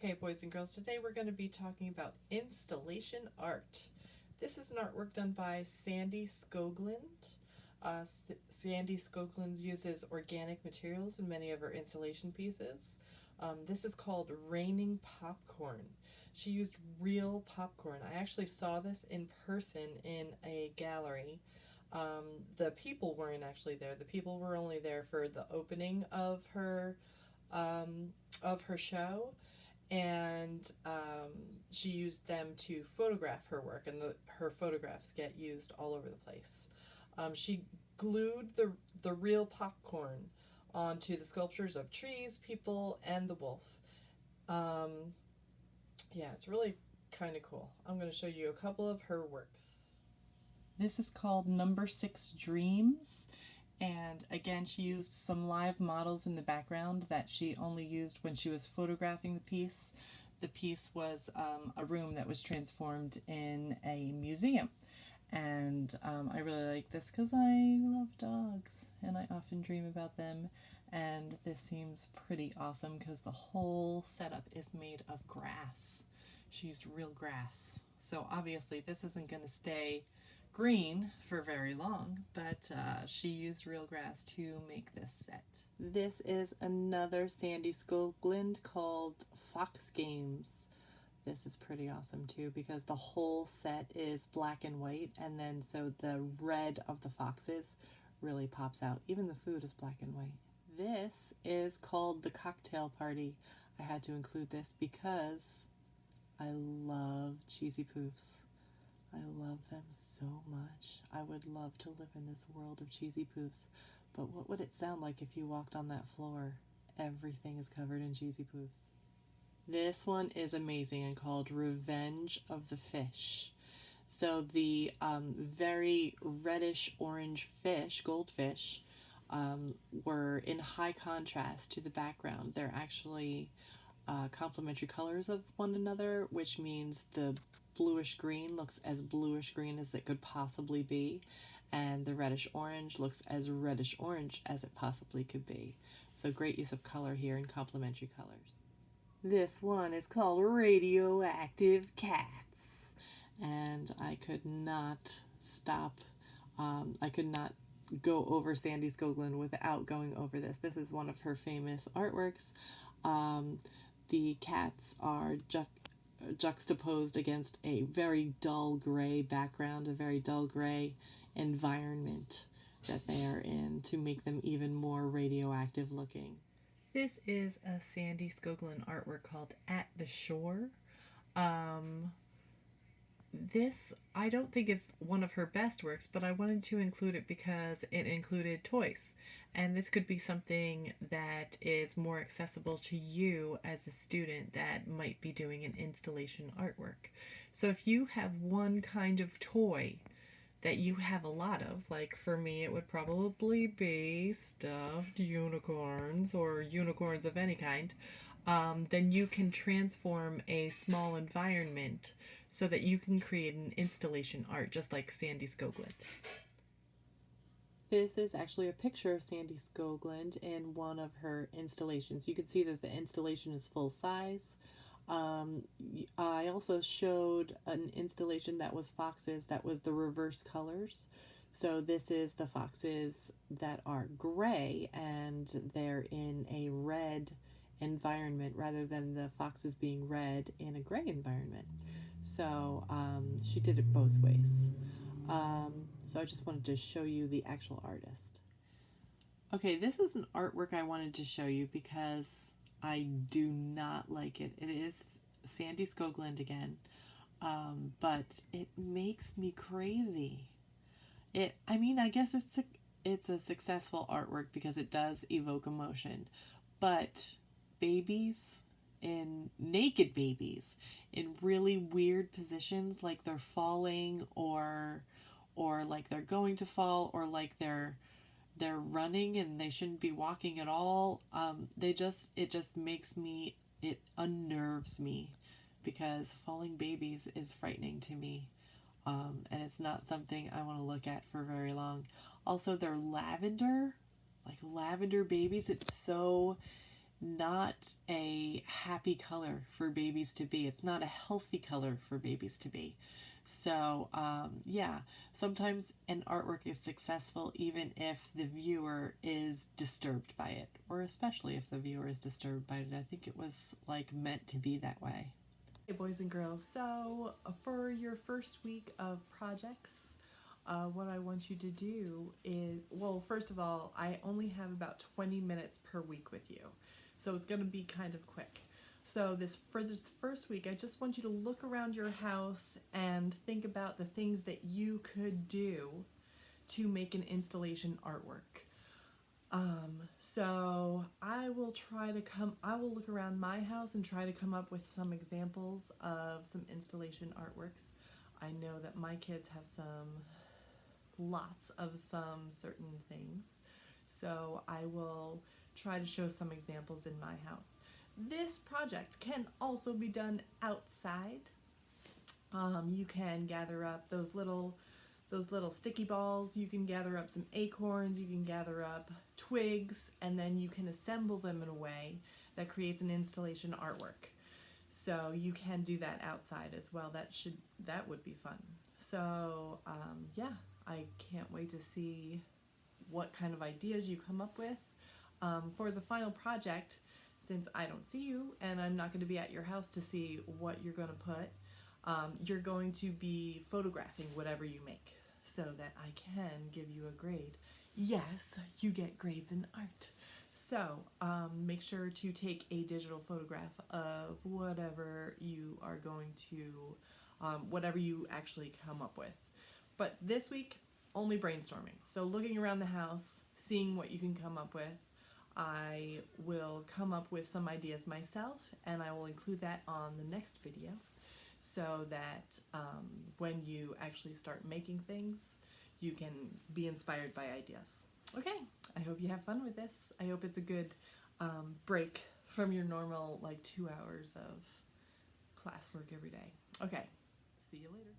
Okay, boys and girls, today we're going to be talking about installation art. This is an artwork done by Sandy Skoglund. Sandy Skoglund uses organic materials in many of her installation pieces. This is called Raining Popcorn. She used real popcorn. I actually saw this in person in a gallery. The people weren't actually there. The people were only there for the opening of her show, and she used them to photograph her work, and her photographs get used all over the place. She glued the real popcorn onto the sculptures of trees, people, and the wolf. Yeah, it's really kind of cool. I'm going to show you a couple of her works. This is called Number 6 Dreams. And again, she used some live models in the background that she only used when she was photographing the piece. The piece was a room that was transformed in a museum. And I really like this because I love dogs and I often dream about them. And this seems pretty awesome because the whole setup is made of grass. She used real grass. So obviously this isn't going to stay green for very long, but she used real grass to make this set. This is another Sandy Skoglund called Fox Games. This is pretty awesome too because the whole set is black and white, and then so the red of the foxes really pops out. Even the food is black and white. This is called The Cocktail Party. I had to include this because I love cheesy poofs. I love them so much. I would love to live in this world of cheesy poofs. But what would it sound like if you walked on that floor? Everything is covered in cheesy poofs. This one is amazing and called Revenge of the Fish. So the very reddish orange fish, goldfish, were in high contrast to the background. They're actually complementary colors of one another, which means the bluish green looks as bluish green as it could possibly be, and the reddish orange looks as reddish orange as it possibly could be. So great use of color here in complementary colors. This one is called Radioactive Cats, and I could not stop, I could not go over Sandy Skoglund without going over this. This is one of her famous artworks. The cats are juxtaposed against a very dull gray background, a very dull gray environment that they are in to make them even more radioactive looking. This is a Sandy Skoglund artwork called At the Shore. This, I don't think is one of her best works, but I wanted to include it because it included toys. And this could be something that is more accessible to you as a student that might be doing an installation artwork. So if you have one kind of toy that you have a lot of, like for me it would probably be stuffed unicorns or unicorns of any kind, then you can transform a small environment so that you can create an installation art just like Sandy Skoglund. This is actually a picture of Sandy Skoglund in one of her installations. You can see that the installation is full size. I also showed an installation that was foxes that was the reverse colors. So this is the foxes that are gray and they're in a red environment rather than the foxes being red in a gray environment. So she did it both ways. So I just wanted to show you the actual artist. Okay, this is an artwork I wanted to show you because I do not like it. It is Sandy Skoglund again, but it makes me crazy. I guess it's a successful artwork because it does evoke emotion, but naked babies in really weird positions, like they're falling or like they're going to fall, or like they're running and they shouldn't be walking at all. It just makes me, it unnerves me because falling babies is frightening to me. And it's not something I want to look at for very long. Also, they're lavender, like lavender babies. It's so not a happy color for babies to be. It's not a healthy color for babies to be. So yeah, sometimes an artwork is successful even if the viewer is disturbed by it, or especially if the viewer is disturbed by it. I think it was like meant to be that way. Hey boys and girls, so for your first week of projects, what I want you to do is, well, first of all, I only have about 20 minutes per week with you, so it's going to be kind of quick. So for this first week, I just want you to look around your house and think about the things that you could do to make an installation artwork. So I will look around my house and try to come up with some examples of some installation artworks. I know that my kids have lots of some certain things, so I will try to show some examples in my house. This project can also be done outside. You can gather up those little sticky balls, you can gather up some acorns, you can gather up twigs, and then you can assemble them in a way that creates an installation artwork. So you can do that outside as well. That would be fun. So yeah, I can't wait to see what kind of ideas you come up with for the final project. Since I don't see you and I'm not going to be at your house to see what you're going to put, you're going to be photographing whatever you make so that I can give you a grade. Yes, you get grades in art. So make sure to take a digital photograph of whatever you are going to, whatever you actually come up with. But this week, only brainstorming. So looking around the house, seeing what you can come up with. I will come up with some ideas myself, and I will include that on the next video so that when you actually start making things, you can be inspired by ideas. Okay, I hope you have fun with this. I hope it's a good break from your normal 2 hours of classwork every day. Okay, see you later.